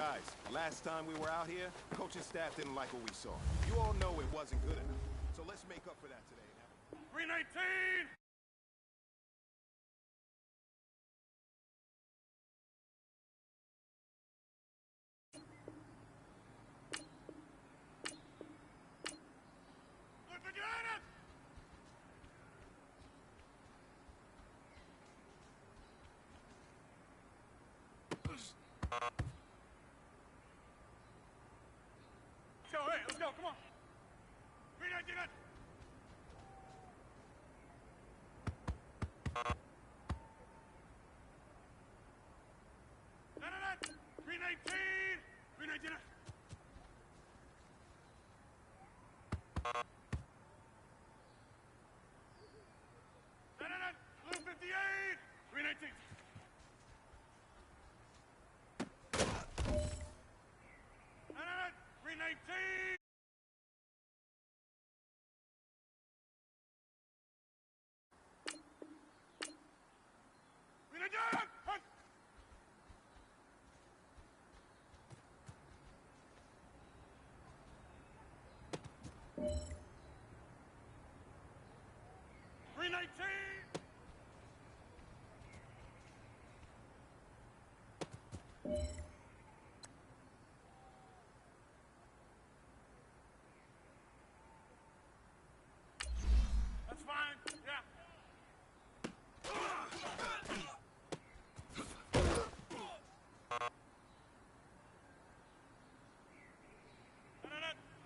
Guys, last time we were out here, coaching staff didn't like what we saw. You all know it wasn't good enough. So let's make up for that today. 319! Let's go, come on. 319! 319! 319! 58! 319! 319! That's fine, yeah.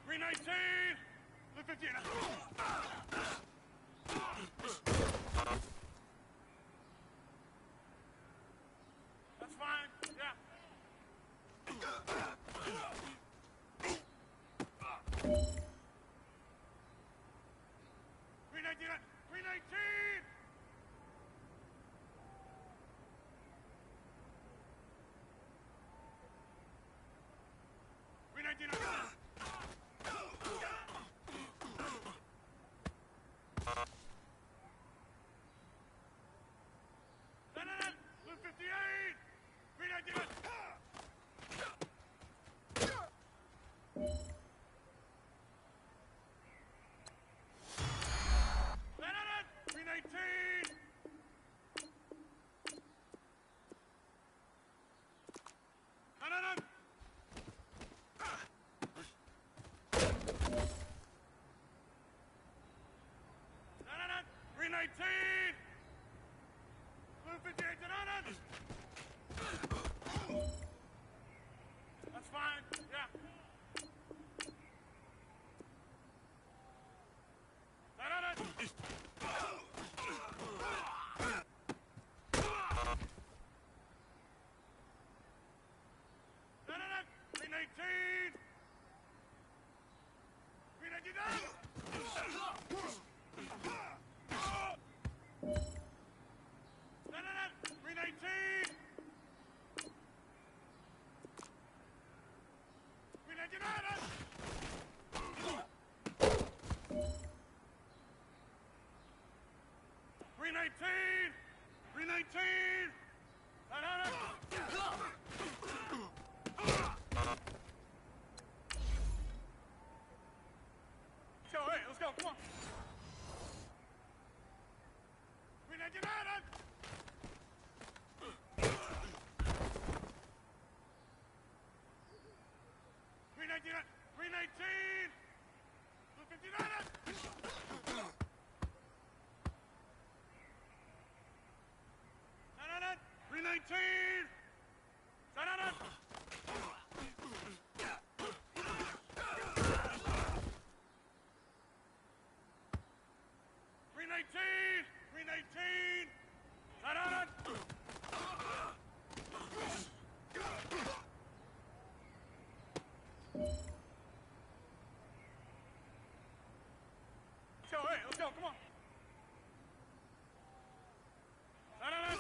319! 15. That's fine, yeah. 319! 319! 319! 58! 319! 319! 319! Blue 58 to 900! That's fine, yeah. 900! 319! 319! 319! 319! 319! 900! Let's go, come on! 319! 319! 319! 59! 319! 319! 319! let's go, come on! 319!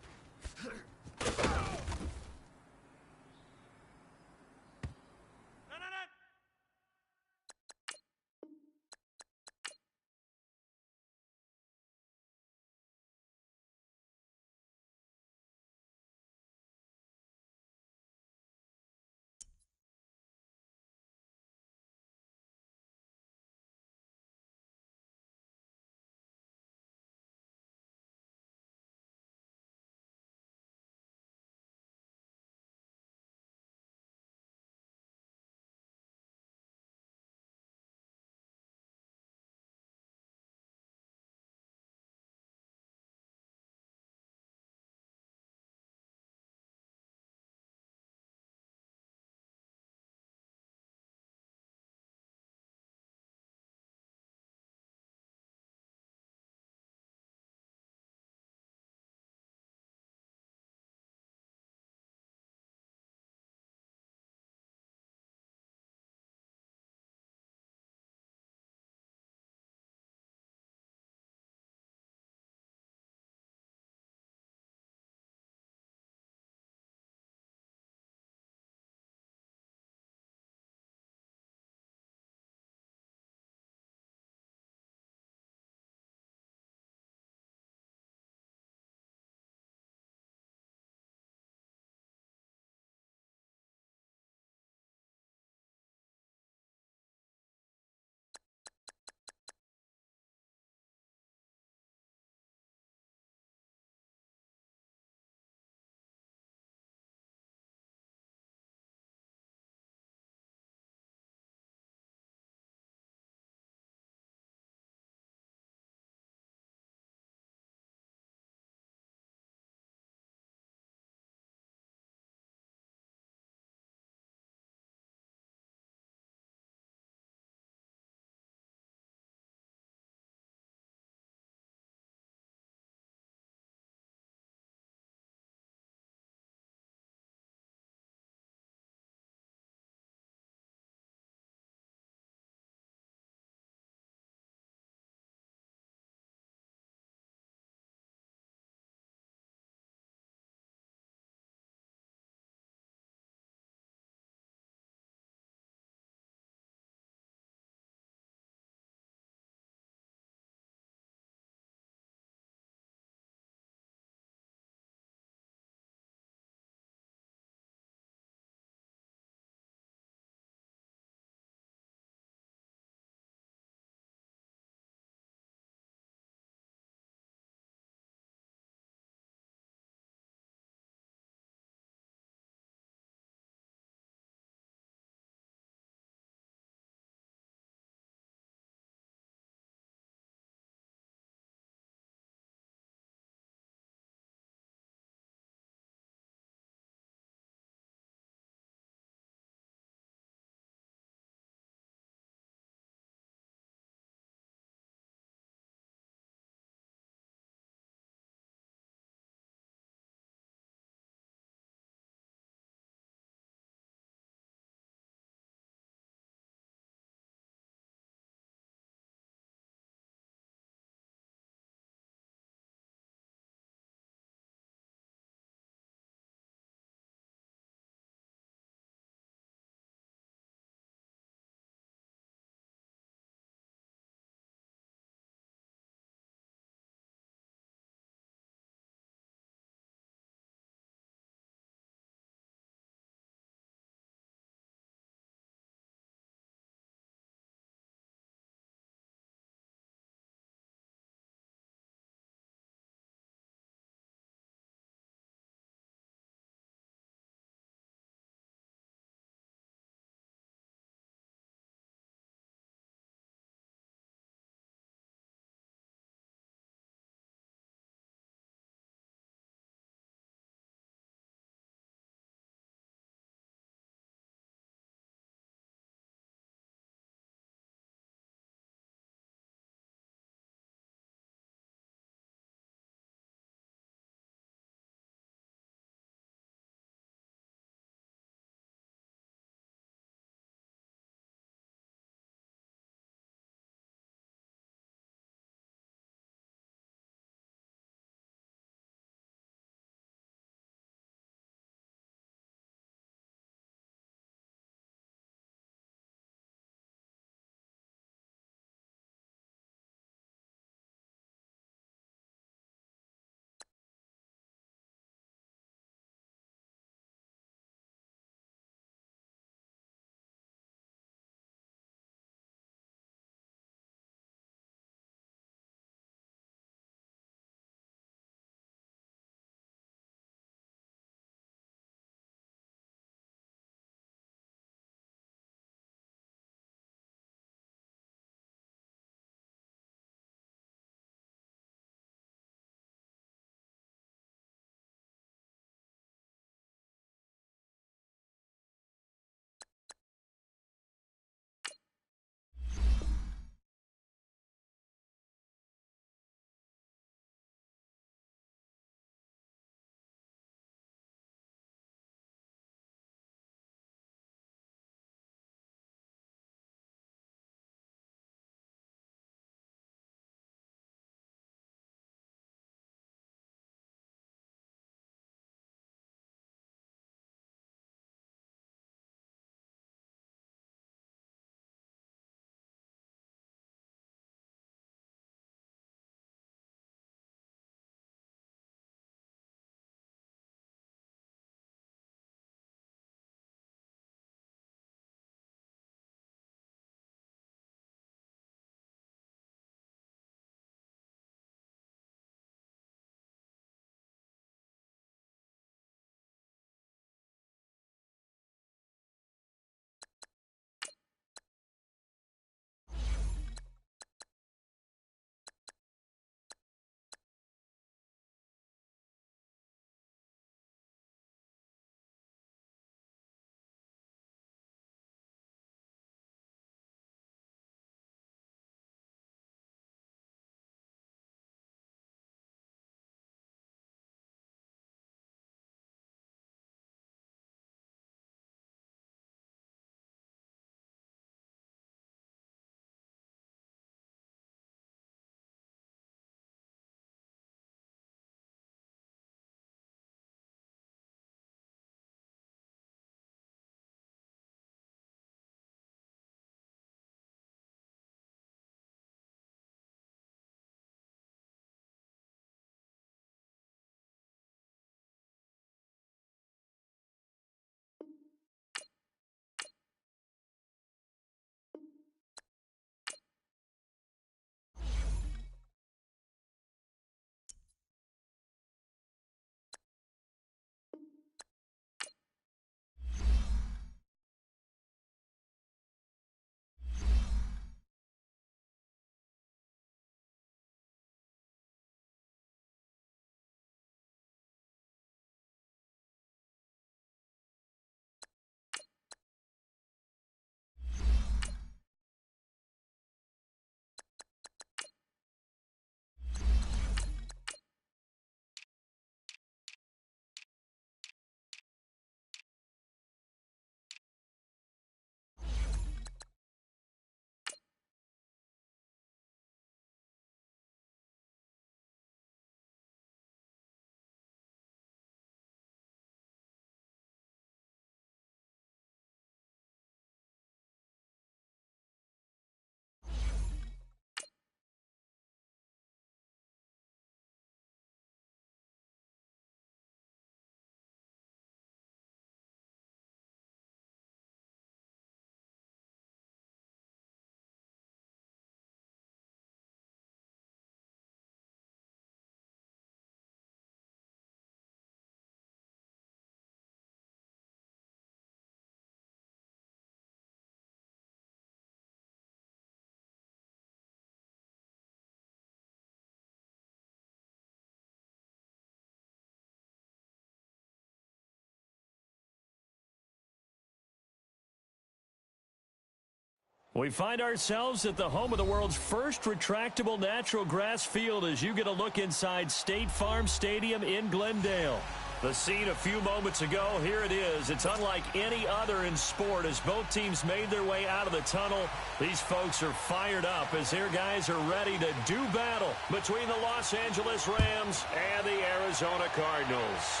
We find ourselves at the home of the world's first retractable natural grass field as you get a look inside State Farm Stadium in Glendale. The scene a few moments ago, here it is. It's unlike any other in sport as both teams made their way out of the tunnel. These folks are fired up as their guys are ready to do battle between the Los Angeles Rams and the Arizona Cardinals.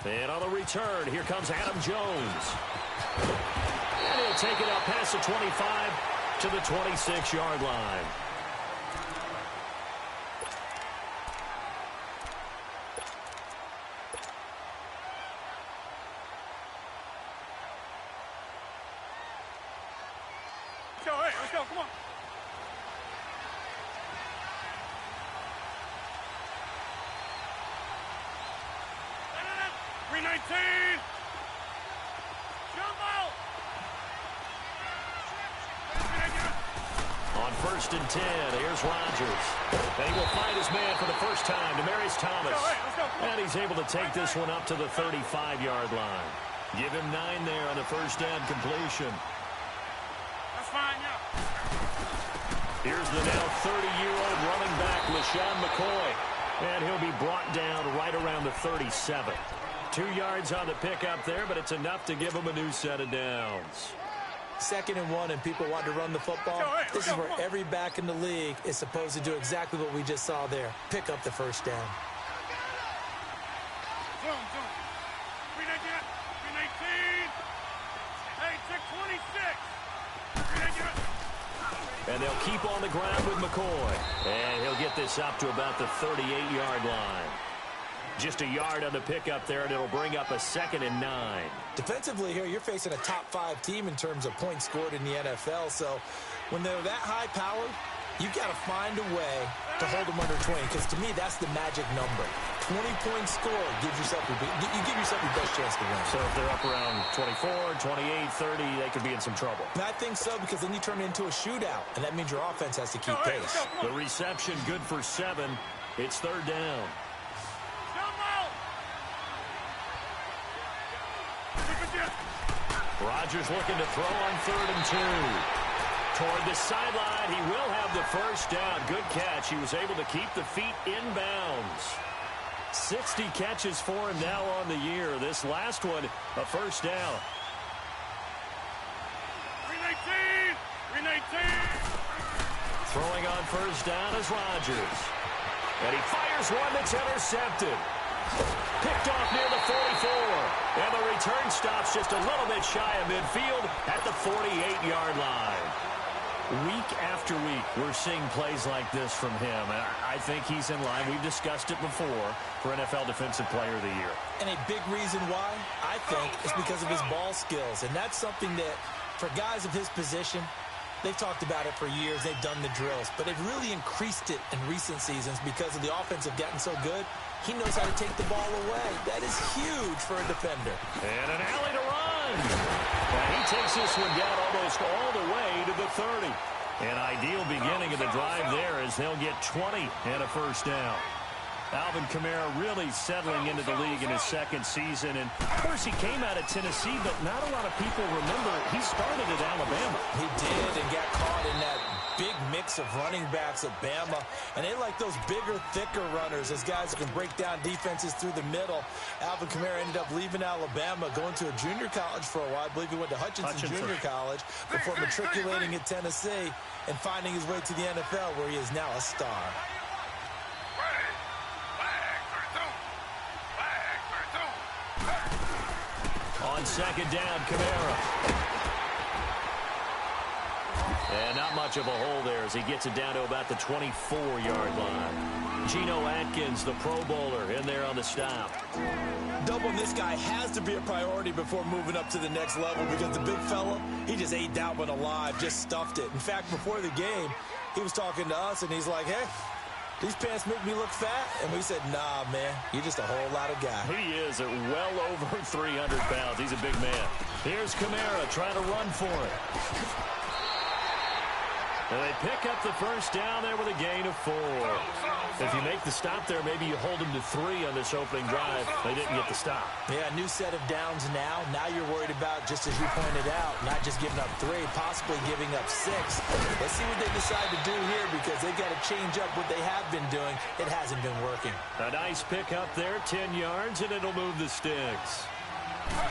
And on the return, here comes Adam Jones. And he'll take it out past the 25 to the 26-yard line. Let's go, come on. 319. Jump out. On 1st and 10, here's Rodgers. And he will find his man for the first time, Demaryius Thomas. Let's go. And he's able to take this one up to the 35-yard line. Give him 9 there on the first down completion. That's fine, yeah. Here's the now 30-year-old running back, LeSean McCoy. And he'll be brought down right around the 37. 2 yards on the pickup there, but it's enough to give him a new set of downs. 2nd and 1 and people want to run the football. This is where every back in the league is supposed to do exactly what we just saw there. Pick up the first down. Zoom. 319. Hey, check 26. 319. And they'll keep on the ground with McCoy. And he'll get this up to about the 38-yard line. Just a yard on the pickup there, and it'll bring up a 2nd and 9. Defensively here, you're facing a top 5 team in terms of points scored in the NFL. So when they're that high-powered, you've got to find a way to hold them under 20. Because to me, that's the magic number. 20 points scored gives yourself you give yourself your best chance to win. So if they're up around 24, 28, 30, they could be in some trouble. And I think so, because then you turn it into a shootout, and that means your offense has to keep pace. The reception good for 7. It's 3rd down. Rodgers looking to throw on 3rd and 2. Toward the sideline, he will have the first down. Good catch. He was able to keep the feet in bounds. 60 catches for him now on the year. This last one, a first down. 319. Throwing on first down is Rodgers. And he fires one that's intercepted. Picked off near the 44. And the return stops just a little bit shy of midfield at the 48-yard line. Week after week, we're seeing plays like this from him. And I think he's in line. We've discussed it before for NFL Defensive Player of the Year. And a big reason why, I think, is because of his ball skills. And that's something that, for guys of his position, they've talked about it for years. They've done the drills. But they've really increased it in recent seasons because of the offense have gotten so good. He knows how to take the ball away. That is huge for a defender. And an alley to run. And he takes this one down almost all the way to the 30. An ideal beginning of the drive there as they'll get 20 and a first down. Alvin Kamara really settling into the league in his 2nd season. And, of course, he came out of Tennessee, but not a lot of people remember he started at Alabama. He did, and got caught in that big mix of running backs at Bama. And they like those bigger, thicker runners, those guys who can break down defenses through the middle. Alvin Kamara ended up leaving Alabama, going to a junior college for a while. I believe he went to Hutchinson Junior College before matriculating at Tennessee and finding his way to the NFL, where he is now a star. On 2nd down, Kamara. And not much of a hole there as he gets it down to about the 24-yard line. Geno Atkins, the Pro Bowler, in there on the stop. Doubling this guy has to be a priority before moving up to the next level, because the big fella, he just ate that one alive, just stuffed it. In fact, before the game, he was talking to us, and he's like, hey, these pants make me look fat. And we said, nah, man, you're just a whole lot of guy. He is at well over 300 pounds. He's a big man. Here's Kamara trying to run for it. And they pick up the first down there with a gain of 4. If you make the stop there, maybe you hold them to 3 on this opening drive. They didn't get the stop. Yeah, new set of downs now. Now you're worried about, just as you pointed out, not just giving up 3, possibly giving up 6. Let's see what they decide to do here, because they've got to change up what they have been doing. It hasn't been working. A nice pick up there, 10 yards, and it'll move the sticks.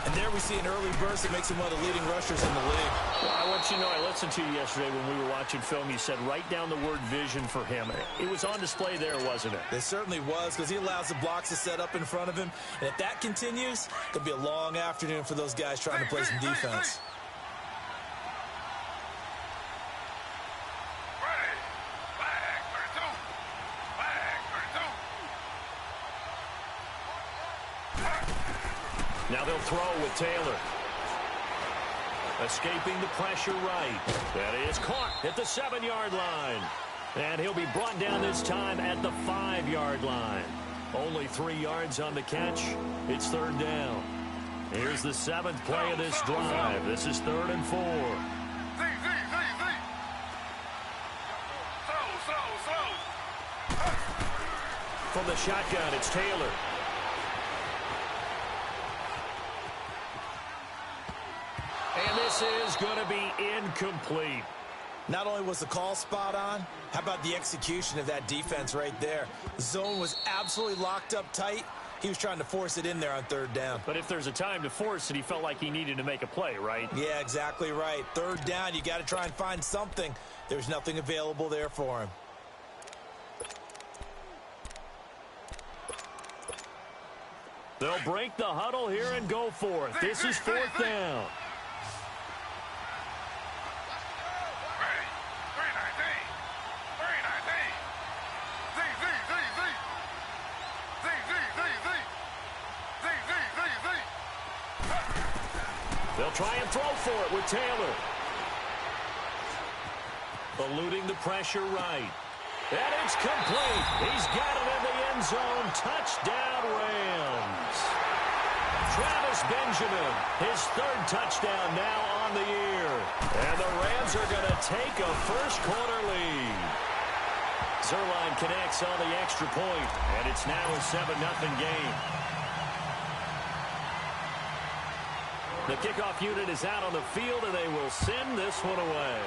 And there we see an early burst that makes him one of the leading rushers in the league. Well, I want you to know, I listened to you yesterday when we were watching film. You said write down the word vision for him. It was on display there, wasn't it? It certainly was, because he allows the blocks to set up in front of him. And if that continues, it'll be a long afternoon for those guys trying to play some defense. Now they'll throw with Taylor. Escaping the pressure right. That is caught at the 7-yard line. And he'll be brought down this time at the 5-yard line. Only 3 yards on the catch. It's 3rd down. Here's the 7th play of this drive. This is 3rd and 4. From the shotgun, it's Taylor. And this is going to be incomplete. Not only was the call spot on, how about the execution of that defense right there? The zone was absolutely locked up tight. He was trying to force it in there on 3rd down. But if there's a time to force it, he felt like he needed to make a play, right? Yeah, exactly right. 3rd down, you got to try and find something. There's nothing available there for him. They'll break the huddle here and go for it. This is 4th down. They'll try and throw for it with Taylor. Eluding the pressure right. And it's complete. He's got it in the end zone. Touchdown, Rams. Travis Benjamin, his 3rd touchdown now on the year. And the Rams are going to take a first-quarter lead. Zuerlein connects on the extra point, and it's now a 7-0 game. The kickoff unit is out on the field, and they will send this one away.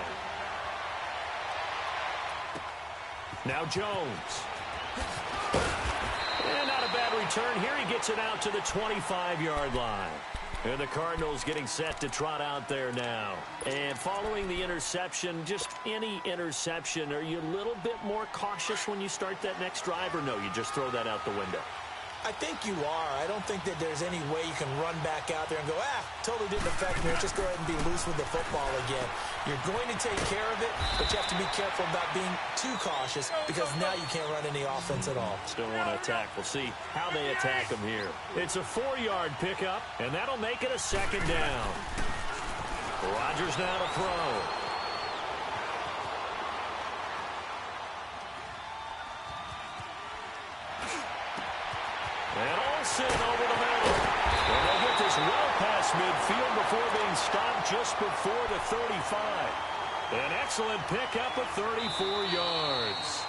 Now Jones. And not a bad return here. He gets it out to the 25-yard line. And the Cardinals getting set to trot out there now. And following the interception, just any interception, are you a little bit more cautious when you start that next drive, or no, you just throw that out the window? I think you are. I don't think that there's any way you can run back out there and go, totally didn't affect me. Let's just go ahead and be loose with the football again. You're going to take care of it, but you have to be careful about being too cautious, because now you can't run any offense at all. Still want to attack. We'll see how they attack them here. It's a 4-yard pickup, and that'll make it a 2nd down. Rodgers now to throw. And Olsen over the middle. And they'll get this well past midfield before being stopped just before the 35. An excellent pickup of 34 yards.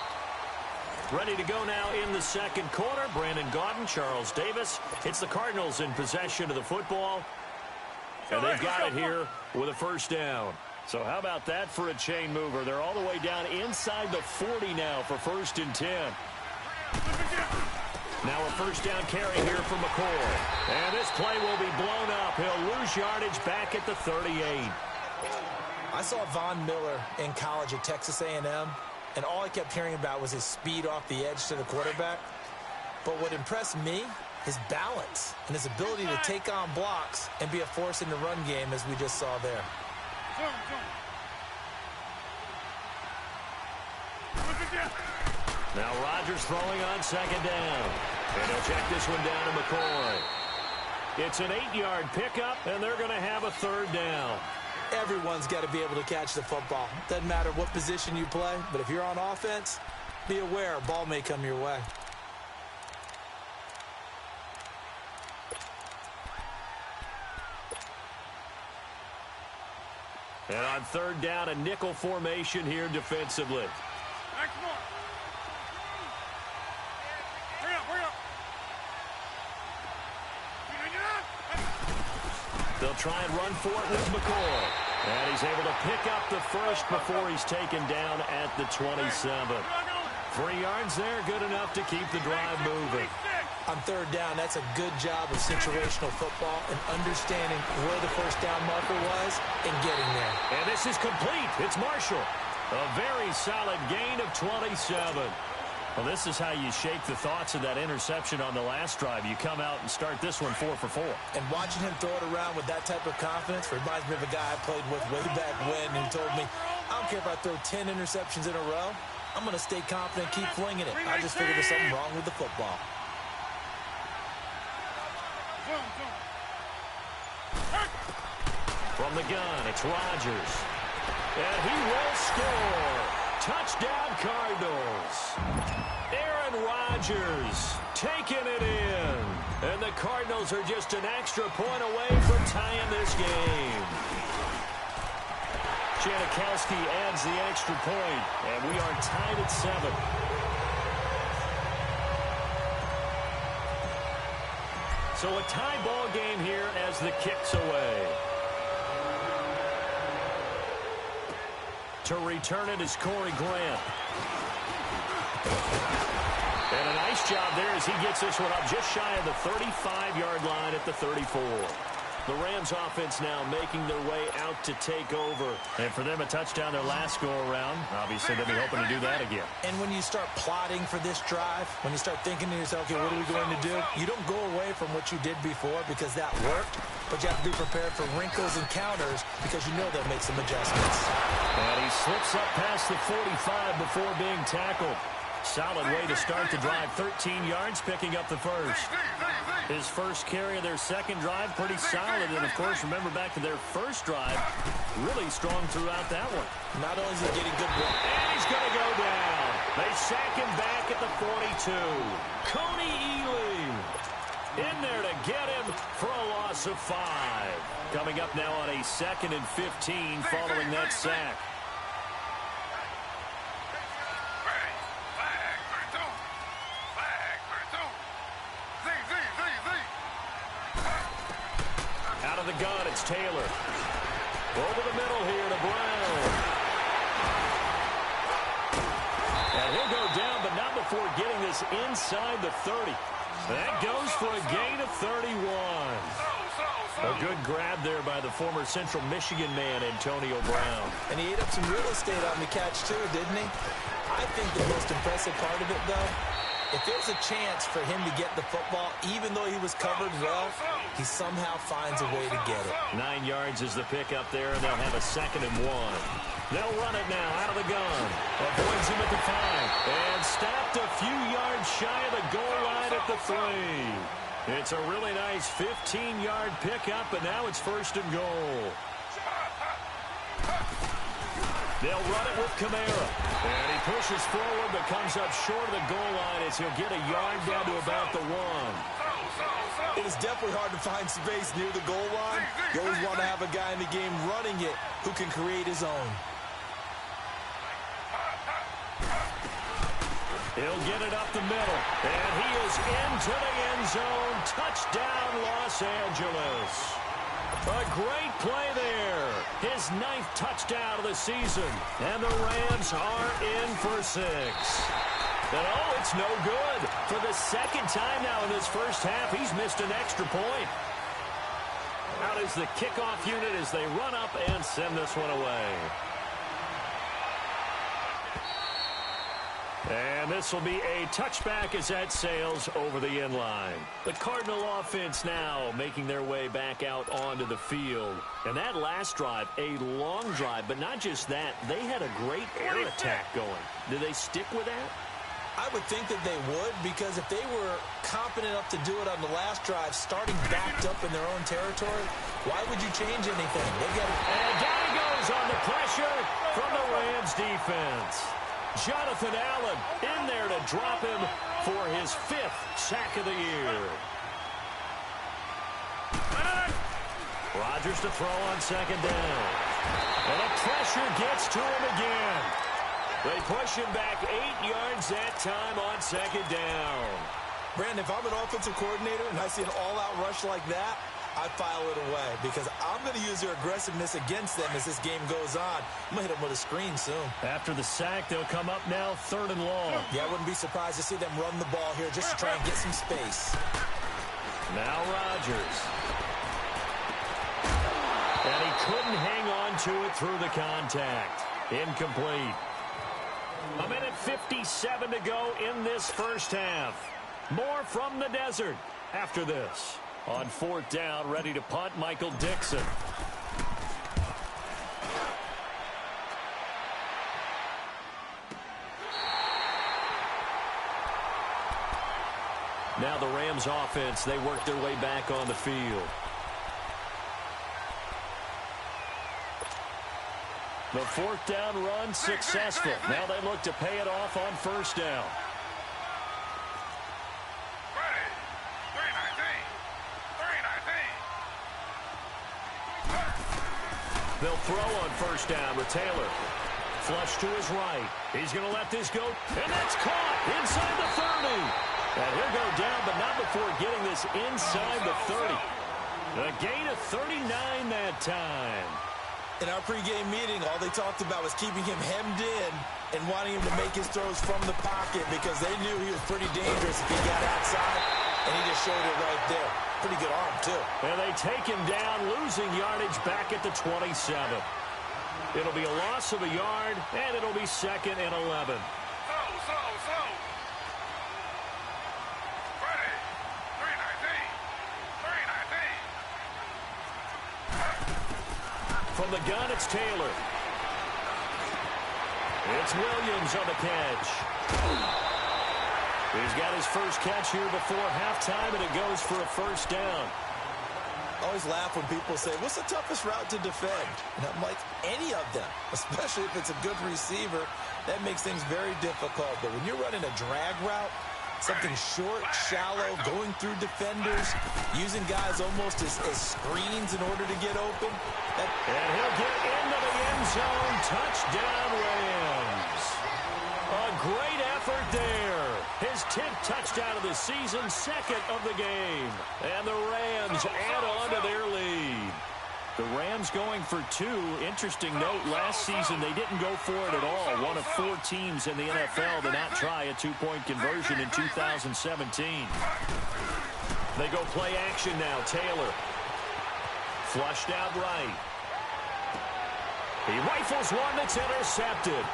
Ready to go now in the 2nd quarter. Brandon Gaudin, Charles Davis. It's the Cardinals in possession of the football. And they've got it here with a 1st down. So how about that for a chain mover? They're all the way down inside the 40 now for 1st and 10. Now a 1st down carry here from McCoy. And this play will be blown up. He'll lose yardage back at the 38. I saw Von Miller in college at Texas A&M, and all I kept hearing about was his speed off the edge to the quarterback. But what impressed me, his balance and his ability to take on blocks and be a force in the run game, as we just saw there. Now Rodgers throwing on 2nd down. And he'll check this one down to McCoy. It's an 8-yard pickup, and they're going to have a 3rd down. Everyone's got to be able to catch the football. Doesn't matter what position you play, but if you're on offense, be aware a ball may come your way. And on third down, a nickel formation here defensively. Next one. Hurry up, hurry up. They'll try and run for it with McCoy. And he's able to pick up the first before he's taken down at the 27. 3 yards there, good enough to keep the drive moving. On third down, that's a good job of situational football and understanding where the first down marker was and getting there. And this is complete. It's Marshall. A very solid gain of 27. Well, this is how you shake the thoughts of that interception on the last drive. You come out and start this one 4 for 4. And watching him throw it around with that type of confidence reminds me of a guy I played with way back when who told me, I don't care if I throw 10 interceptions in a row. I'm going to stay confident, keep flinging it. I just figured there's something wrong with the football. From the gun, it's Rodgers. And he will score. Touchdown, Cardinals. Aaron Rodgers taking it in. And the Cardinals are just an extra point away from tying this game. Janikowski adds the extra point, and we are tied at 7. So a tie ball game here as the kick's away. To return it is Corey Grant. And a nice job there as he gets this one up just shy of the 35-yard line at the 34. The Rams offense now making their way out to take over. And for them, a touchdown their last go-around. Obviously, they'll be hoping to do that again. And when you start plotting for this drive, when you start thinking to yourself, okay, what are we going to do? You don't go away from what you did before because that worked. But you have to be prepared for wrinkles and counters because you know they'll make some adjustments. And he slips up past the 45 before being tackled. Solid way to start the drive. 13 yards, picking up the first. His first carry of their second drive, pretty solid. And, of course, remember back to their first drive, really strong throughout that one. Not only is he getting good work. And he's going to go down. They sack him back at the 42. Coney Ealing in there to get him for a loss of 5. Coming up now on a 2nd and 15 following that sack. Out of the gun, it's Taylor. Over the middle here to Brown. And he'll go down, but not before getting this inside the 30. That goes for a gain of 31. A good grab there by the former Central Michigan man, Antonio Brown. And he ate up some real estate on the catch, too, didn't he? I think the most impressive part of it, though, if there's a chance for him to get the football, even though he was covered well, he somehow finds a way to get it. 9 yards is the pickup there, and they'll have a 2nd and 1. They'll run it now out of the gun. Avoids him at the 5. And stopped a few yards shy of the goal line at the 3. It's a really nice 15-yard pickup, and now it's 1st and goal. They'll run it with Kamara. And he pushes forward but comes up short of the goal line as he'll get a yard down to about the 1. It is definitely hard to find space near the goal line. You always want to have a guy in the game running it who can create his own. He'll get it up the middle. And he is into the end zone. Touchdown, Los Angeles. A great play there. His 9th touchdown of the season. And the Rams are in for 6. And oh, it's no good. For the 2nd time now in this first half, he's missed an extra point. Out is the kickoff unit as they run up and send this one away. And this will be a touchback as that sails over the end line. The Cardinal offense now making their way back out onto the field. And that last drive, a long drive, but not just that. They had a great air attack going. Did they stick with that? I would think that they would, because if they were confident enough to do it on the last drive, starting backed up in their own territory, why would you change anything? And down he goes on the pressure from the Rams defense. Jonathan Allen in there to drop him for his 5th sack of the year. Rodgers to throw on 2nd down. And the pressure gets to him again. They push him back 8 yards that time on second down. Brandon, if I'm an offensive coordinator and I see an all-out rush like that, I file it away because I'm going to use their aggressiveness against them as this game goes on. I'm going to hit them with a screen soon. After the sack, they'll come up now 3rd and long. Yeah, I wouldn't be surprised to see them run the ball here just to try and get some space. Now Rodgers. And he couldn't hang on to it through the contact. Incomplete. 1:57 to go in this first half. More from the desert after this. On 4th down, ready to punt, Michael Dixon. Now the Rams offense, they work their way back on the field. The 4th down run successful. Now they look to pay it off on 1st down. They'll throw on 1st down with Taylor. Flush to his right. He's going to let this go. And that's caught inside the 30. And he'll go down, but not before getting this inside the 30. A gain of 39 that time. In our pregame meeting, all they talked about was keeping him hemmed in and wanting him to make his throws from the pocket because they knew he was pretty dangerous if he got outside, and he just showed it right there. Pretty good arm, too. And they take him down, losing yardage back at the 27. It'll be a loss of a yard, and it'll be 2nd and 11. Slow. Ready. 319. From the gun, it's Taylor. It's Williams on the catch. He's got his first catch here before halftime, and it goes for a 1st down. I always laugh when people say, what's the toughest route to defend? And I'm like, any of them, especially if it's a good receiver. That makes things very difficult. But when you're running a drag route, something short, shallow, going through defenders, using guys almost as screens in order to get open. And he'll get into the end zone. Touchdown, Rams. A great effort there. His 10th touchdown of the season, 2nd of the game. And the Rams add on to their lead. The Rams going for 2. Interesting note, last season they didn't go for it at all. One of 4 teams in the NFL to not try a 2-point conversion in 2017. They go play action now. Taylor. Flushed out right. He rifles one that's intercepted.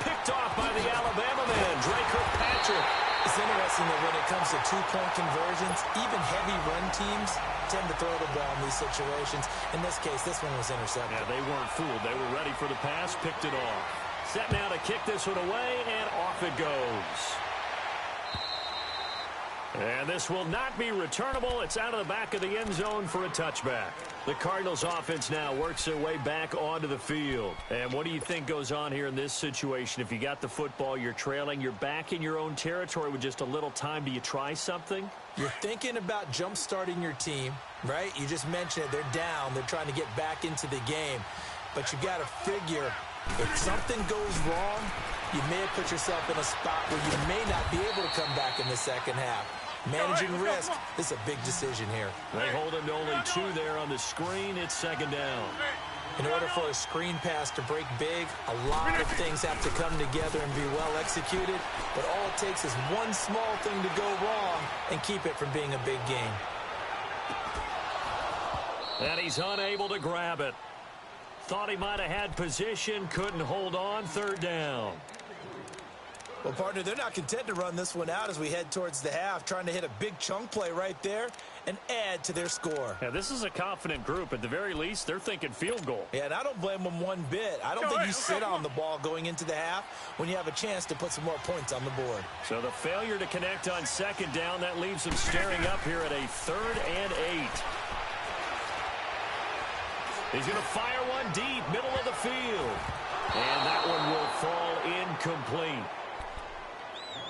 Picked off by the Alabama man, Dre Kirkpatrick. It's interesting that when it comes to 2-point conversions, even heavy run teams tend to throw the ball in these situations. In this case, this one was intercepted. Yeah, they weren't fooled. They were ready for the pass, picked it off. Set now to kick this one away, and off it goes. And this will not be returnable. It's out of the back of the end zone for a touchback. The Cardinals offense now works their way back onto the field. And what do you think goes on here in this situation? If you got the football, you're trailing, you're back in your own territory with just a little time. Do you try something? You're thinking about jump-starting your team, right? You just mentioned it. They're down. They're trying to get back into the game. But you got to figure if something goes wrong, you may have put yourself in a spot where you may not be able to come back in the second half. Managing risk, this is a big decision here. They hold him to only 2 there on the screen. It's 2nd down. In order for a screen pass to break big, a lot of things have to come together and be well executed. But all it takes is one small thing to go wrong and keep it from being a big game. And he's unable to grab it. Thought he might have had position, couldn't hold on. 3rd down. Well, partner, they're not content to run this one out as we head towards the half, trying to hit a big chunk play right there and add to their score. Yeah, this is a confident group. At the very least, they're thinking field goal. Yeah, and I don't blame them one bit. I don't think you sit on the ball going into the half when you have a chance to put some more points on the board. So the failure to connect on 2nd down, that leaves them staring up here at a 3rd and 8. He's going to fire one deep, middle of the field. And that one will fall incomplete.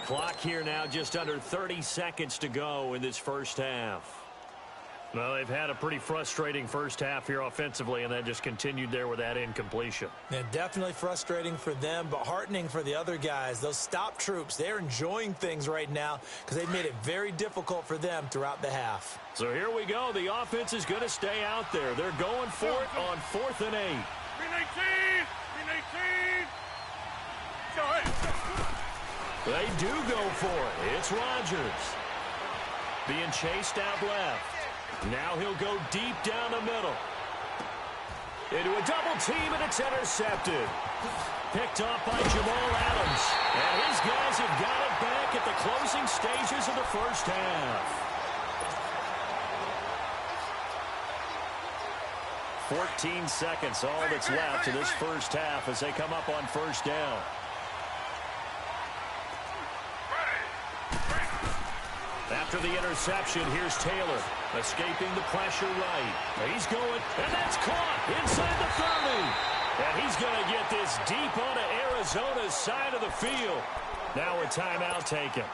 Clock here now just under 30 seconds to go in this first half. Well, they've had a pretty frustrating first half here offensively, and then just continued there with that incompletion. Yeah, definitely frustrating for them, but heartening for the other guys. Those stop troops, they're enjoying things right now because they've made it very difficult for them throughout the half. So here we go. The offense is going to stay out there. They're going for it on 4th and 8. Green 18! Green 18! Go ahead. They do go for it. It's Rodgers being chased out left. Now he'll go deep down the middle. Into a double team, and it's intercepted. Picked off by Jamal Adams. And his guys have got it back at the closing stages of the first half. 14 seconds, all that's left in this first half as they come up on first down. After the interception, here's Taylor, escaping the pressure right. He's going, and that's caught inside the 30. And he's going to get this deep onto Arizona's side of the field. Now a timeout taken.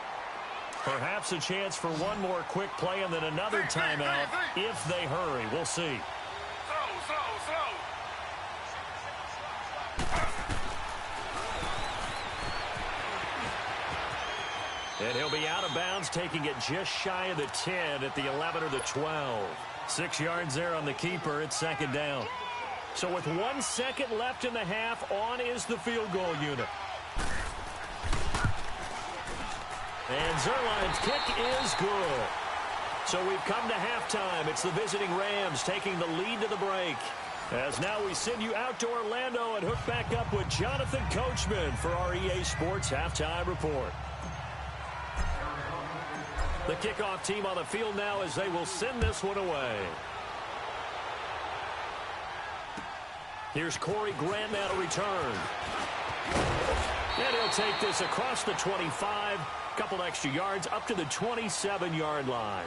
Perhaps a chance for one more quick play and then another timeout if they hurry. We'll see. Slow. And he'll be out of bounds, taking it just shy of the 10 at the 11 or the 12. 6 yards there on the keeper. It's second down. So with 1 second left in the half, on is the field goal unit. And Zuerlein's kick is good. So we've come to halftime. It's the visiting Rams taking the lead to the break. As now we send you out to Orlando and hook back up with Jonathan Coachman for our EA Sports Halftime Report. The kickoff team on the field now as they will send this one away. Here's Corey Grant now to return. And he'll take this across the 25, couple extra yards up to the 27-yard line.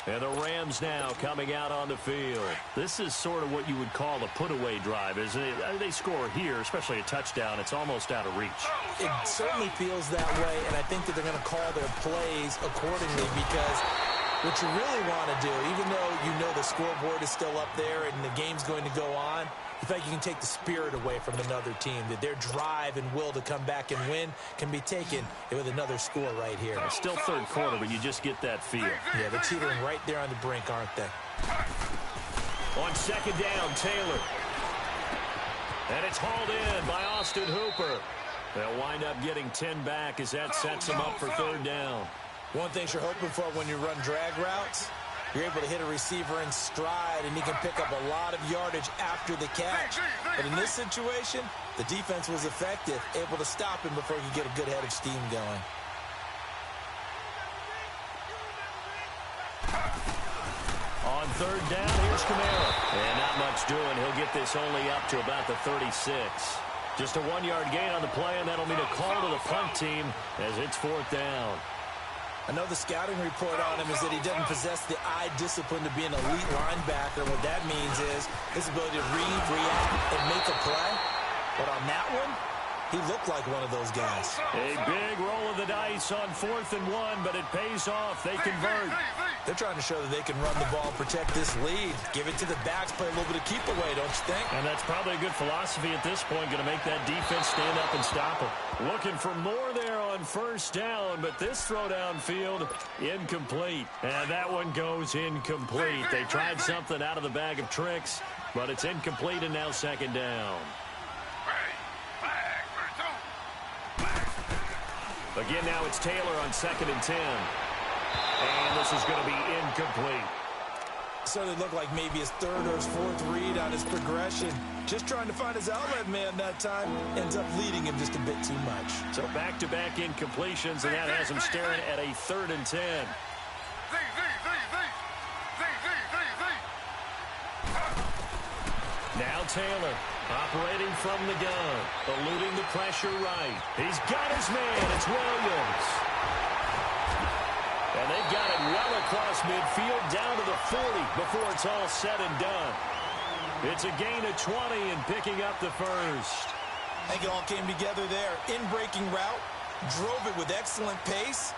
And the Rams now coming out on the field. This is sort of what you would call a put-away drive, isn't it? They score here, especially a touchdown. It's almost out of reach. It certainly feels that way, and I think that they're going to call their plays accordingly because what you really want to do, even though you know the scoreboard is still up there and the game's going to go on, you feel like you can take the spirit away from another team, that their drive and will to come back and win can be taken with another score right here. It's still third quarter, but you just get that feel. Yeah, they're teetering right there on the brink, aren't they? On second down, Taylor. And it's hauled in by Austin Hooper. They'll wind up getting 10 back as that sets them up for third down. One thing you're hoping for when you run drag routes, you're able to hit a receiver in stride, and he can pick up a lot of yardage after the catch. But in this situation, the defense was effective, able to stop him before he could get a good head of steam going. On third down, here's Kamara. And not much doing. He'll get this only up to about the 36. Just a 1-yard gain on the play, and that'll mean a call to the punt team as it's fourth down. I know the scouting report on him is that he doesn't possess the eye discipline to be an elite linebacker. What that means is his ability to read, react, and make a play. But on that one, he looked like one of those guys. A big roll of the dice on 4th and 1, but it pays off. They convert. They're trying to show that they can run the ball, protect this lead. Give it to the backs, play a little bit of keep away, don't you think? And that's probably a good philosophy at this point, going to make that defense stand up and stop them. Looking for more there on first down, but this throw downfield, incomplete. And that one goes incomplete. They tried something out of the bag of tricks, but it's incomplete and now second down. Again, now it's Taylor on 2nd and 10. And this is going to be incomplete. Certainly looked like maybe his third or his fourth read on his progression. Just trying to find his outlet man that time. Ends up leading him just a bit too much. So back-to-back incompletions, and that has him staring at a 3rd and 10. Now Taylor, operating from the gun, eluding the pressure right. He's got his man. It's Williams. And they've got it well across midfield, down to the 40 before it's all said and done. It's a gain of 20 and picking up the first. I think it all came together there. In-breaking route, drove it with excellent pace.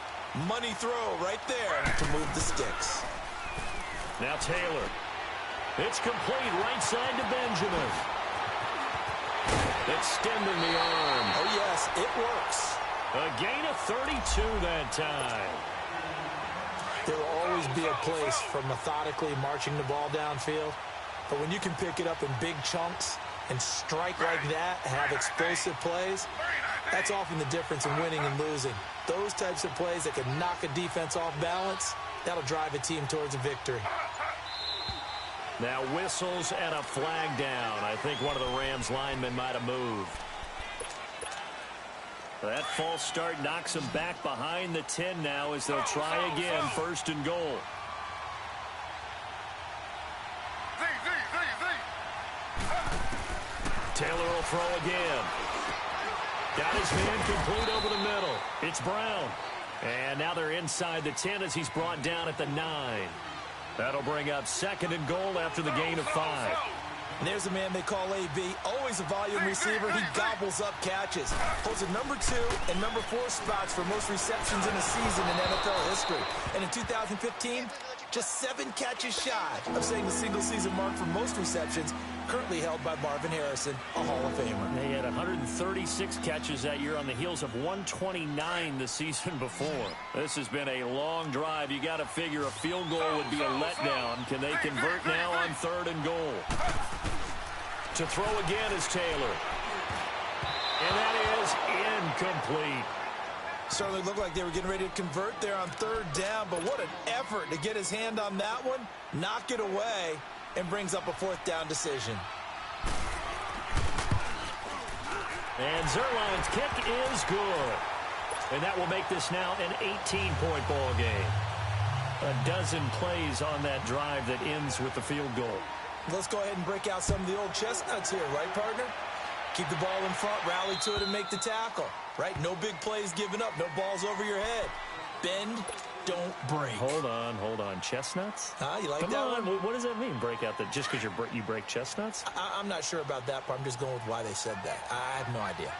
Money throw right there to move the sticks. Now Taylor. It's complete right side to Benjamin. Extending the arm. Oh, yes, it works. A gain of 32 that time. There will always be a place for methodically marching the ball downfield. But when you can pick it up in big chunks and strike like that, have explosive plays, that's often the difference in winning and losing. Those types of plays that can knock a defense off balance, that'll drive a team towards a victory. Now whistles and a flag down. I think one of the Rams linemen might have moved. That false start knocks them back behind the 10 now as they'll try again, first and goal. Taylor will throw again. Got his man complete over the middle. It's Brown. And now they're inside the 10 as he's brought down at the 9. That'll bring up second and goal after the gain of 5. And there's a man they call AB, always a volume receiver. He gobbles up catches. Holds a number 2 and number 4 spots for most receptions in a season in NFL history. And in 2015, just 7 catches shy of setting the single-season mark for most receptions, currently held by Marvin Harrison, a Hall of Famer. They had 136 catches that year on the heels of 129 the season before. This has been a long drive. You got to figure a field goal would be a letdown. Can they convert now on third and goal? To throw again is Taylor. And that is incomplete. Certainly looked like they were getting ready to convert there on third down, but what an effort to get his hand on that one, knock it away, and brings up a fourth down decision. And Zuerlein's kick is good. And that will make this now an 18-point ball game. A dozen plays on that drive that ends with the field goal. Let's go ahead and break out some of the old chestnuts here, right, partner? Keep the ball in front, rally to it, and make the tackle. Right? No big plays given up. No balls over your head. Bend, don't break. Hold on. Chestnuts? You like Come that on. one? What does that mean, break out? That just because you break chestnuts? I'm not sure about that, but I'm just going with why they said that. I have no idea.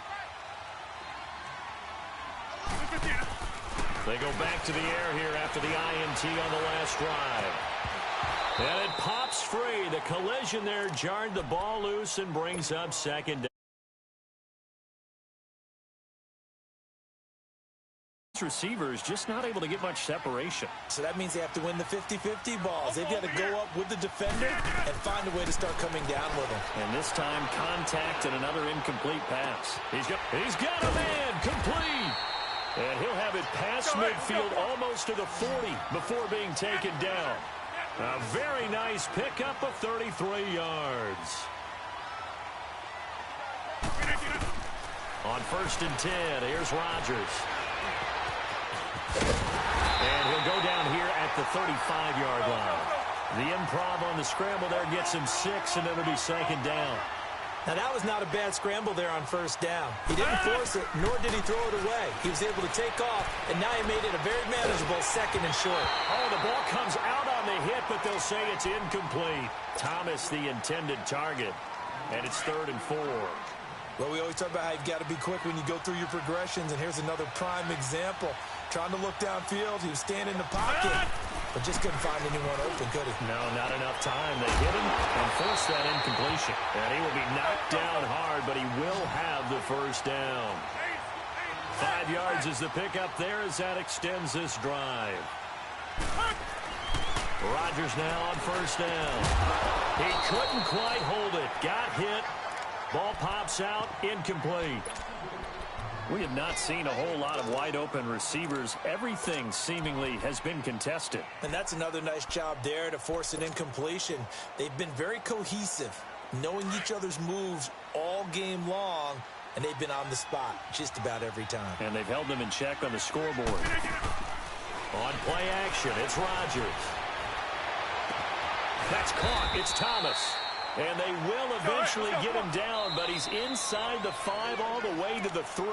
They go back to the air here after the INT on the last drive. And it pops free. The collision there jarred the ball loose and brings up second down. Receivers just not able to get much separation. So that means they have to win the 50-50 balls. They've got to go up with the defender and find a way to start coming down with him. And this time, contact and another incomplete pass. He's got a man complete. And he'll have it past midfield almost to the 40 before being taken down. A very nice pickup of 33 yards. On first and 10, here's Rodgers. And he'll go down here at the 35-yard line. The improv on the scramble there gets him 6, and it'll be second down. Now, that was not a bad scramble there on first down. He didn't force it, nor did he throw it away. He was able to take off, and now he made it a very manageable second and short. Oh, the ball comes out on the hit, but they'll say it's incomplete. Thomas, the intended target, and it's 3rd and 4. Well, we always talk about how you've got to be quick when you go through your progressions, and here's another prime example. Trying to look downfield, he was standing in the pocket, but just couldn't find anyone open, could he? No, not enough time. They hit him and forced that incompletion. And he will be knocked down hard, but he will have the first down. 5 yards is the pickup there as that extends this drive. Rodgers now on first down. He couldn't quite hold it. Got hit. Ball pops out. Incomplete. We have not seen a whole lot of wide-open receivers. Everything seemingly has been contested. And that's another nice job there to force an incompletion. They've been very cohesive, knowing each other's moves all game long, and they've been on the spot just about every time. And they've held them in check on the scoreboard. On play action, it's Rodgers. That's caught. It's Thomas. And they will eventually get him down, but he's inside the 5 all the way to the 3.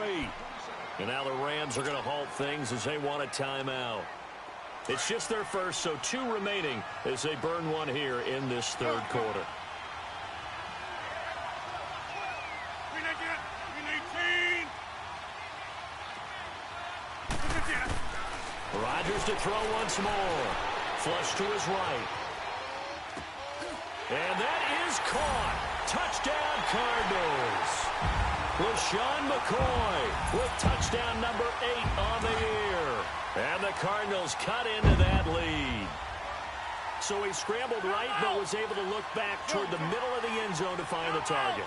And now the Rams are going to halt things as they want a timeout. It's just their first, so 2 remaining as they burn one here in this third quarter. Rodgers to throw once more. Flush to his right. And that is caught. Touchdown, Cardinals. LaShawn McCoy with touchdown number 8 on the year. And the Cardinals cut into that lead. So he scrambled right, but was able to look back toward the middle of the end zone to find the target.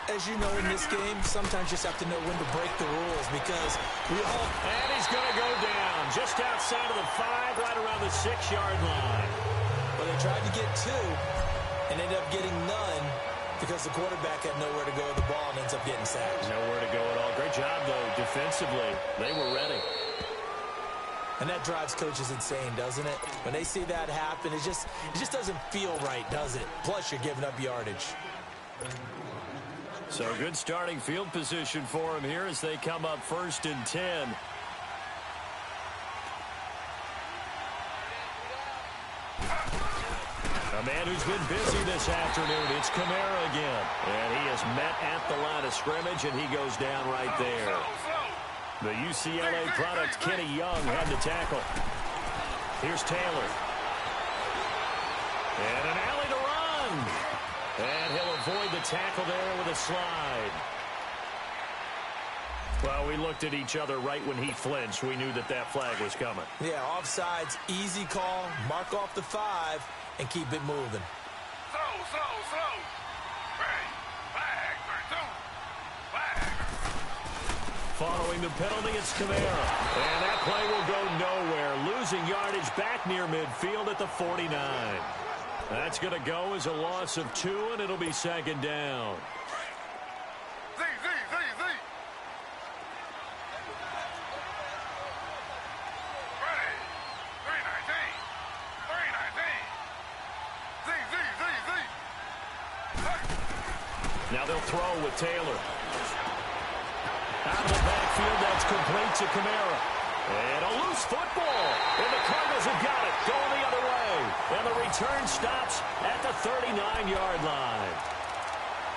As you know, in this game, sometimes you just have to know when to break the rules because we all... And he's going to go down just outside of the 5, right around the 6-yard line. But they tried to get 2 and ended up getting none because the quarterback had nowhere to go with the ball and ends up getting sacked. Nowhere to go at all. Great job, though, defensively. They were ready. And that drives coaches insane, doesn't it? When they see that happen, it just doesn't feel right, does it? Plus, you're giving up yardage. So good starting field position for him here as they come up 1st and 10. A man who's been busy this afternoon, it's Kamara again. And he is met at the line of scrimmage, and he goes down right there. The UCLA product, Kenny Young, had to tackle. Here's Taylor. And an alley to run. And he'll avoid the tackle there with a slide. Well, we looked at each other right when he flinched. We knew that that flag was coming. Yeah, offsides, easy call, mark off the 5, and keep it moving. Slow. Ready. Flag. Flag. Following the penalty, it's Kamara. And that play will go nowhere. Losing yardage back near midfield at the 49. That's going to go as a loss of 2, and it'll be 2nd down. Z. Ready. 319. Z. Now they'll throw with Taylor. Out of the backfield, that's complete to Kamara. And a loose football. And the Cardinals have got it. Going the other way. And the return stops at the 39-yard line.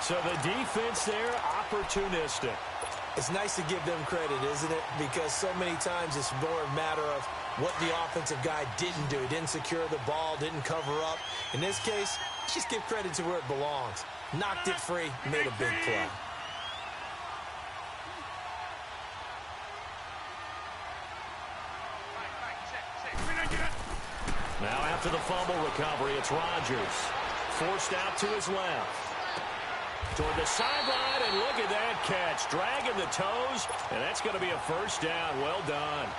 So the defense there, opportunistic. It's nice to give them credit, isn't it? Because so many times it's more a matter of what the offensive guy didn't do. He didn't secure the ball, didn't cover up. In this case, just give credit to where it belongs. Knocked it free, made a big play. Now after the fumble recovery, it's Rodgers. Forced out to his left. Toward the sideline, and look at that catch. Dragging the toes, and that's going to be a 1st down. Well done.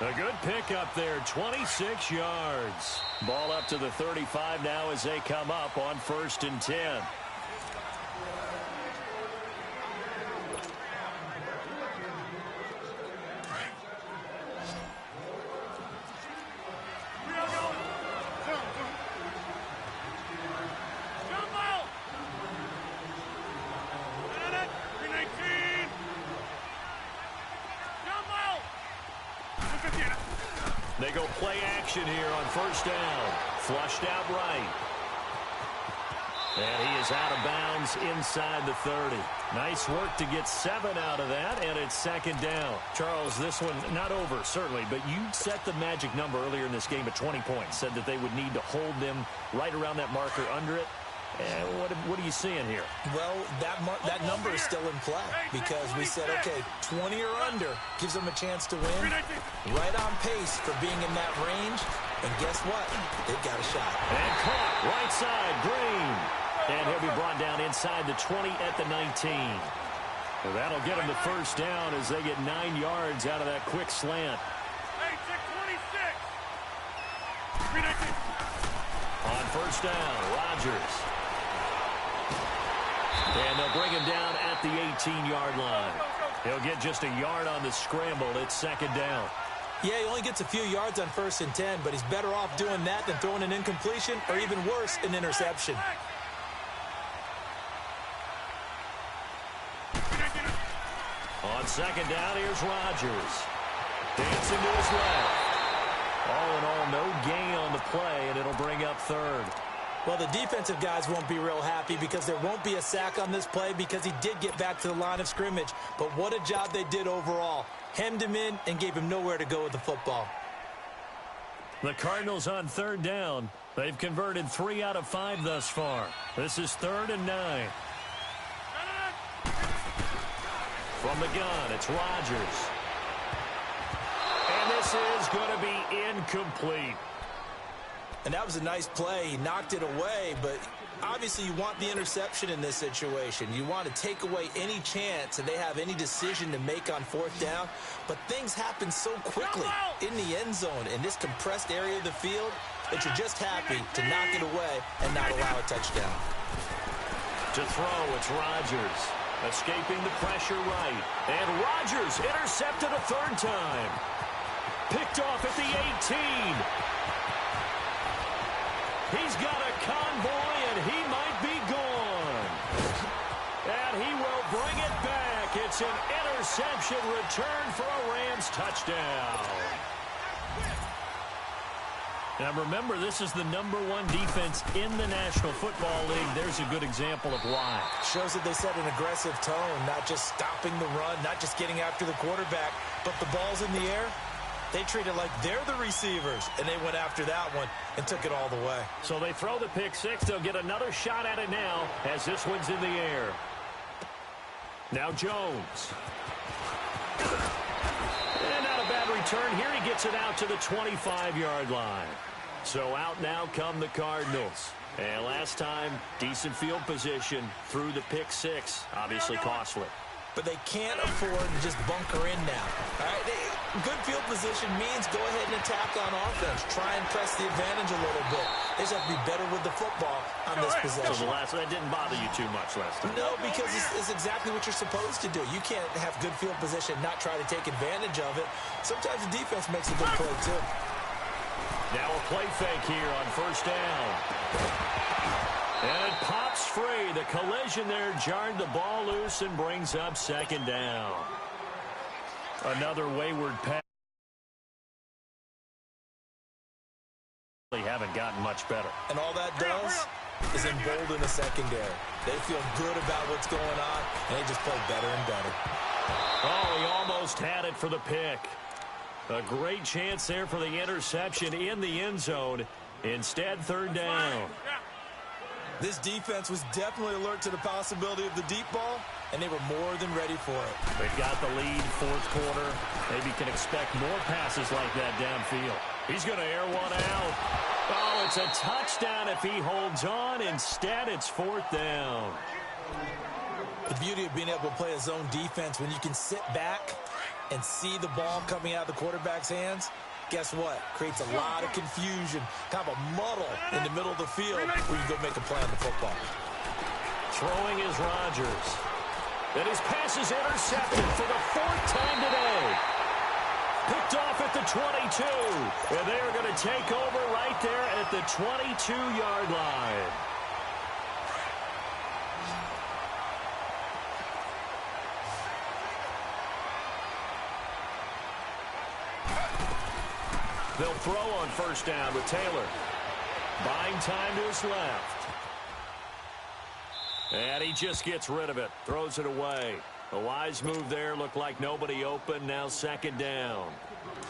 A good pickup there, 26 yards. Ball up to the 35 now as they come up on 1st and 10. They go play action here on 1st down. Flushed out right. And he is out of bounds inside the 30. Nice work to get 7 out of that, and it's 2nd down. Charles, this one not over, certainly, but you set the magic number earlier in this game at 20 points. Said that they would need to hold them right around that marker under it. What are you seeing here? Well, that number is still in play because we said, okay, 20 or under gives them a chance to win. Right on pace for being in that range. And guess what? They've got a shot. And caught right side, Green. And he'll be brought down inside the 20 at the 19. So that'll get them the 1st down as they get 9 yards out of that quick slant. On 1st down, Rodgers. And they'll bring him down at the 18-yard line. He'll get just a yard on the scramble. It's 2nd down. Yeah, he only gets a few yards on 1st and 10, but he's better off doing that than throwing an incompletion or even worse, an interception. On 2nd down, here's Rodgers. Dancing to his left. All in all, no gain on the play, and it'll bring up 3rd. Well, the defensive guys won't be real happy because there won't be a sack on this play because he did get back to the line of scrimmage. But what a job they did overall. Hemmed him in and gave him nowhere to go with the football. The Cardinals on 3rd down They've converted 3 out of 5 thus far. This is 3rd and 9. From the gun, it's Rodgers. And this is going to be incomplete. And that was a nice play. He knocked it away, but obviously you want the interception in this situation. You want to take away any chance that they have any decision to make on 4th down. But things happen so quickly in the end zone in this compressed area of the field that you're just happy to knock it away and not allow a touchdown. To throw, it's Rodgers. Escaping the pressure right. And Rodgers intercepted a 3rd time. Picked off at the 18. He's got a convoy, and he might be gone. And he will bring it back. It's an interception return for a Rams touchdown. Now, remember, this is the #1 defense in the National Football League. There's a good example of why. Shows that they set an aggressive tone, not just stopping the run, not just getting after the quarterback, but the ball's in the air. They treat it like they're the receivers, and they went after that one and took it all the way. So they throw the pick 6. They'll get another shot at it now as this one's in the air. Now Jones. And not a bad return here. He gets it out to the 25-yard line. So out now come the Cardinals. And last time, decent field position through the pick 6. Obviously costly. But they can't afford to just bunker in now. All right? Good field position means go ahead and attack on offense. Try and press the advantage a little bit. They just have to be better with the football on this possession. So that didn't bother you too much last time. No, because it's exactly what you're supposed to do. You can't have good field position, not try to take advantage of it. Sometimes the defense makes a good play, too. Now a play fake here on 1st down. And it pops free. The collision there jarred the ball loose and brings up 2nd down. Another wayward pass. They haven't gotten much better. And all that does is embolden the secondary. They feel good about what's going on, and they just play better and better. Oh, he almost had it for the pick. A great chance there for the interception in the end zone. Instead, 3rd down. This defense was definitely alert to the possibility of the deep ball, and they were more than ready for it. They've got the lead, 4th quarter. Maybe can expect more passes like that downfield. He's going to air one out. Oh, it's a touchdown if he holds on. Instead, it's 4th down. The beauty of being able to play a zone defense when you can sit back and see the ball coming out of the quarterback's hands, guess what? Creates a lot of confusion, kind of a muddle in the middle of the field where you go make a play on the football. Throwing is Rodgers. And his pass is intercepted for the 4th time today. Picked off at the 22. And they are going to take over right there at the 22-yard line. They'll throw on 1st down with Taylor. Buying time to his left. And he just gets rid of it. Throws it away. A wise move there. Looked like nobody open. Now 2nd down.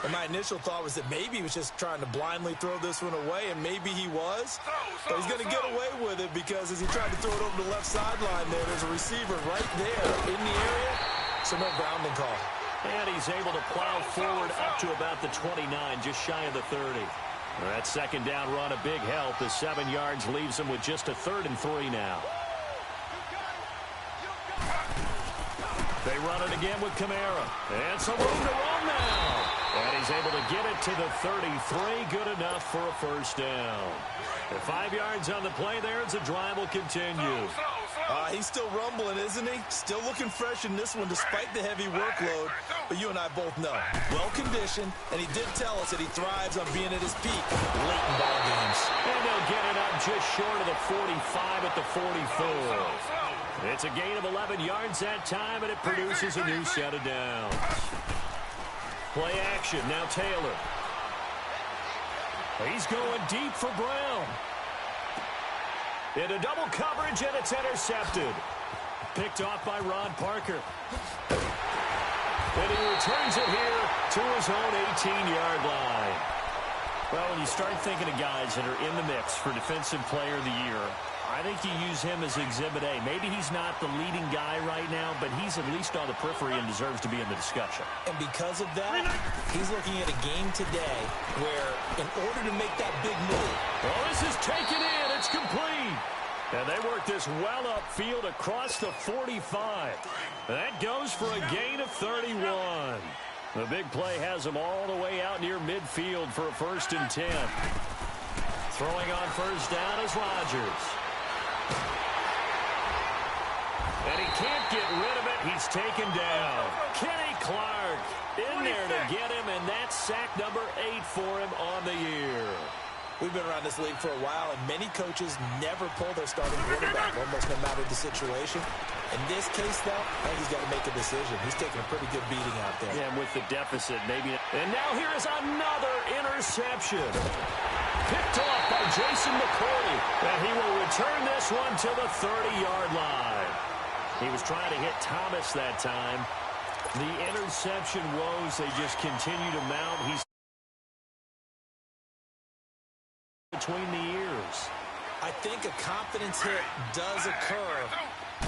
And my initial thought was that maybe he was just trying to blindly throw this one away, and maybe he was. But he's going to get away with it because as he tried to throw it over the left sideline there's a receiver right there in the area. So no grounding call. And he's able to plow forward up to about the 29, just shy of the 30. That 2nd down run, a big help. The 7 yards leaves him with just a 3rd and 3 now. They run it again with Kamara. And some room to run now. And he's able to get it to the 33. Good enough for a 1st down. At 5 yards on the play there as the drive will continue. He's still rumbling, isn't he? Still looking fresh in this one despite the heavy workload. But you and I both know, well-conditioned, and he did tell us that he thrives on being at his peak late in ball games. And they'll get it up just short of the 45 at the 44. It's a gain of 11 yards that time, and it produces a new set of downs. Play action, now Taylor. He's going deep for Brown. Into double coverage, and it's intercepted. Picked off by Ron Parker. And he returns it here to his own 18-yard line. Well, when you start thinking of guys that are in the mix for Defensive Player of the Year, I think you use him as Exhibit A. Maybe he's not the leading guy right now, but he's at least on the periphery and deserves to be in the discussion. And because of that, he's looking at a game today where in order to make that big move. Well, this is taken in. It's complete. And they work this well upfield across the 45. That goes for a gain of 31. The big play has him all the way out near midfield for a 1st and 10. Throwing on first down is Rodgers. And he can't get rid of it. He's taken down. Kenny Clark in there to get him, and that's sack number 8 for him on the year. We've been around this league for a while, and many coaches never pull their starting quarterback, almost no matter the situation. In this case, though, I think he's got to make a decision. He's taking a pretty good beating out there. Yeah, and with the deficit, maybe. And now here is another interception. Picked off by Jason McCoy. And he will return this one to the 30-yard line. He was trying to hit Thomas that time. The interception woes, they just continue to mount. He's between the ears. I think a confidence hit does occur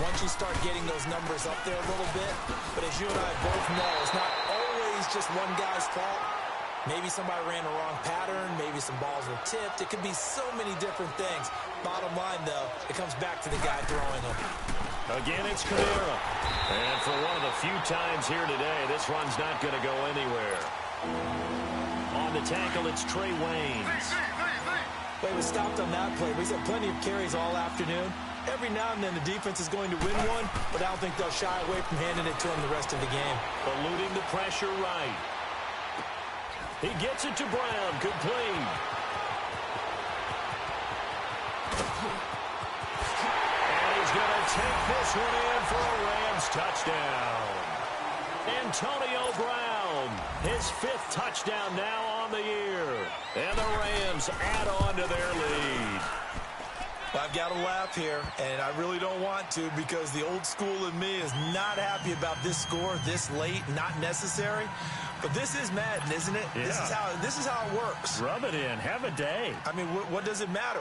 once you start getting those numbers up there a little bit. But as you and I both know, it's not always just one guy's fault. Maybe somebody ran a wrong pattern. Maybe some balls were tipped. It could be so many different things. Bottom line, though, it comes back to the guy throwing them. Again, it's Kamara. And for one of the few times here today, this run's not going to go anywhere. On the tackle, it's Trey Waynes. Well, he was stopped on that play, but he's had plenty of carries all afternoon. Every now and then the defense is going to win one, but I don't think they'll shy away from handing it to him the rest of the game. Eluding the pressure right. He gets it to Brown. Complete. And he's going to take this one in for a Rams touchdown. Antonio Brown, his 5th touchdown now on the year. And the Rams add on to their lead. I've got to laugh here, and I really don't want to because the old school in me is not happy about this score this late, not necessary. But this is Madden, isn't it? Yeah. This is how it works. Rub it in. Have a day. I mean, what does it matter?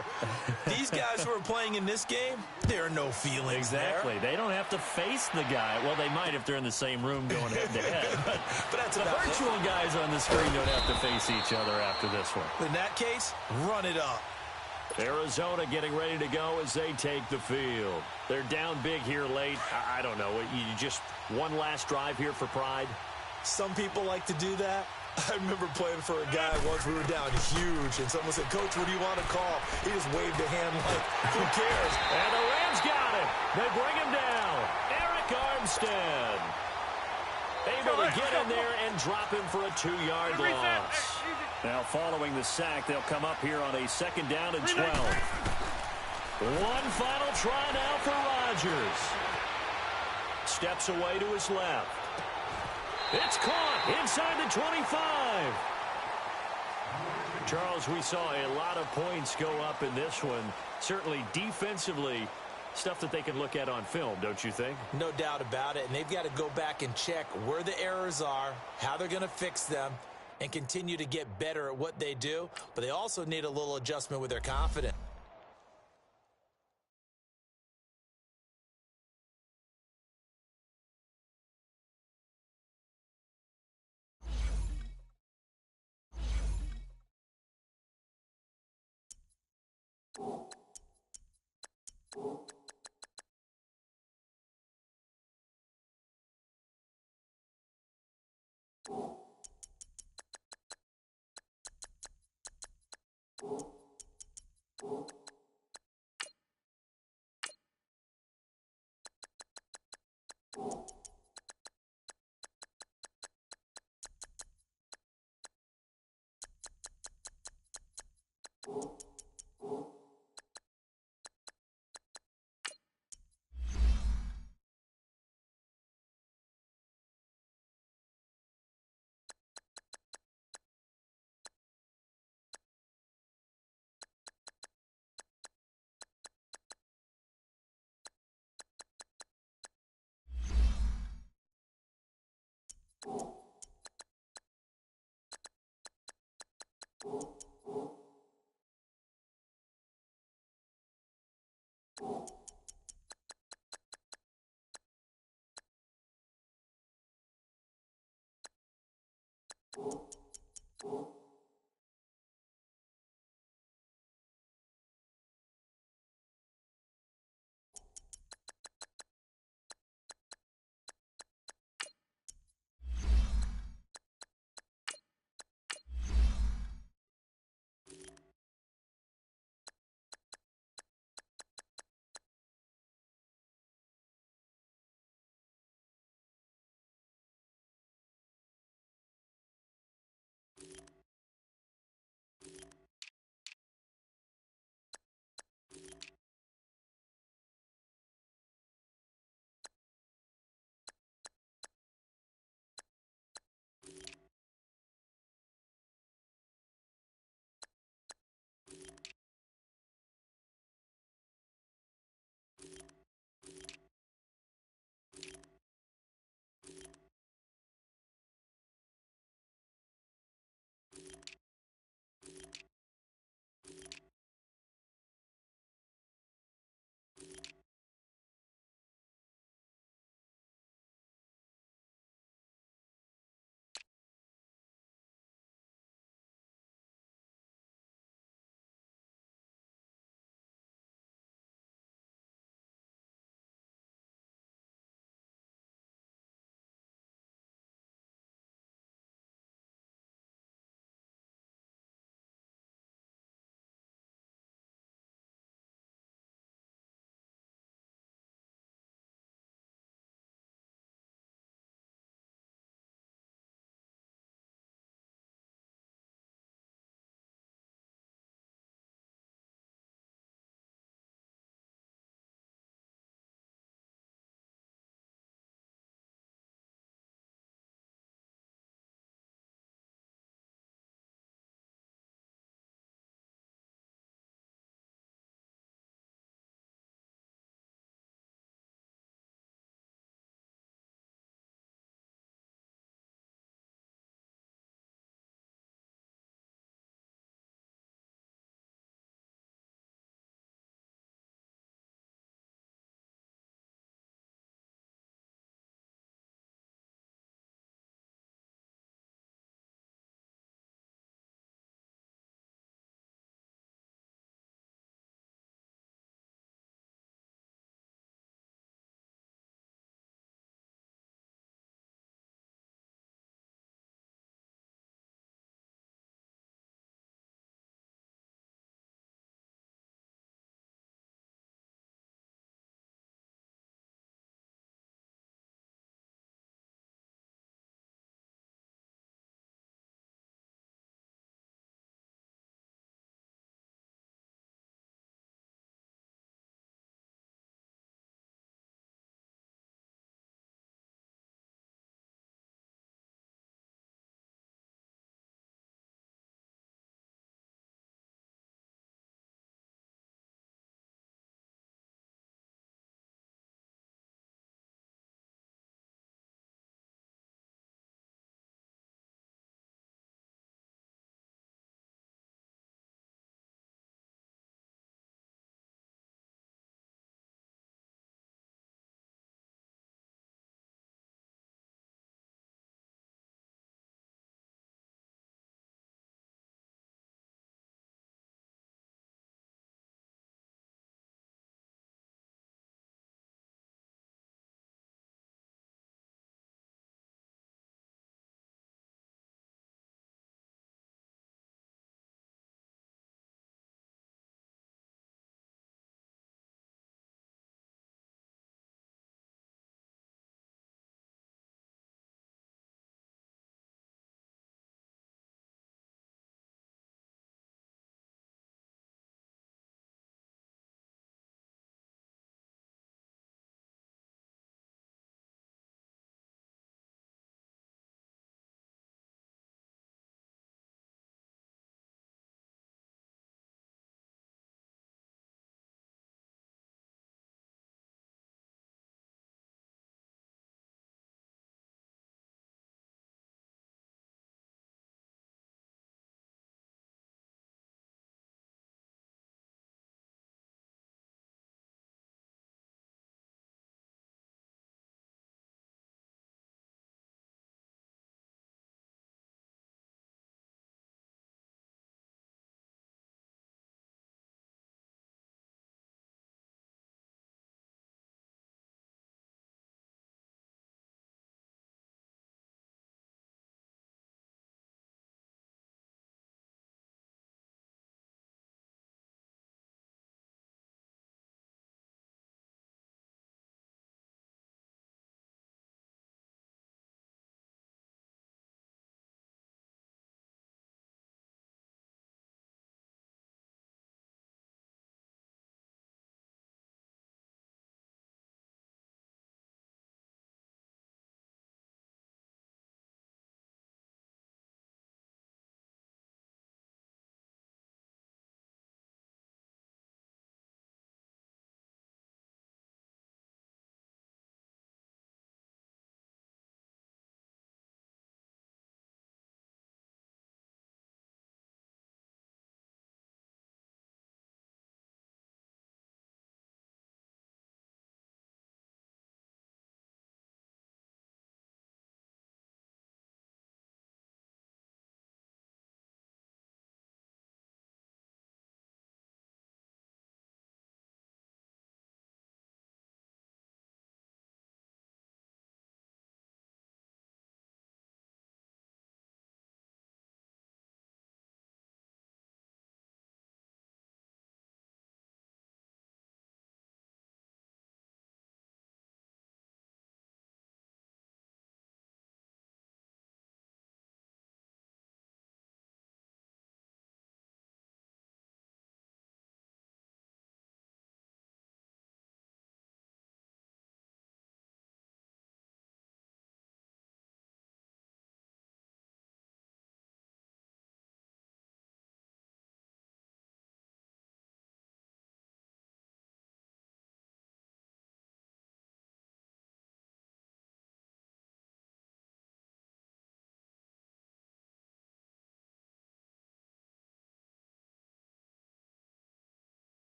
These guys who are playing in this game, there are no feelings Exactly. there. They don't have to face the guy. Well, they might if they're in the same room going head-to-head. But that's the about virtual guys on the screen don't have to face each other after this one. In that case, run it up. Arizona getting ready to go as they take the field. They're down big here late. I don't know. You just one last drive here for pride? Some people like to do that. I remember playing for a guy once. We were down huge, and someone said, "Coach, what do you want to call?" He just waved a hand like, who cares? And the Rams got it. They bring him down. Eric Armstead able to get in there and drop him for a 2-yard loss. Now, following the sack, they'll come up here on a 2nd down and 12. One final try now for Rodgers. Steps away to his left. It's caught inside the 25. Charles, we saw a lot of points go up in this one. Certainly defensively, stuff that they can look at on film, don't you think? No doubt about it. And they've got to go back and check where the errors are, how they're going to fix them, and continue to get better at what they do. But they also need a little adjustment with their confidence. you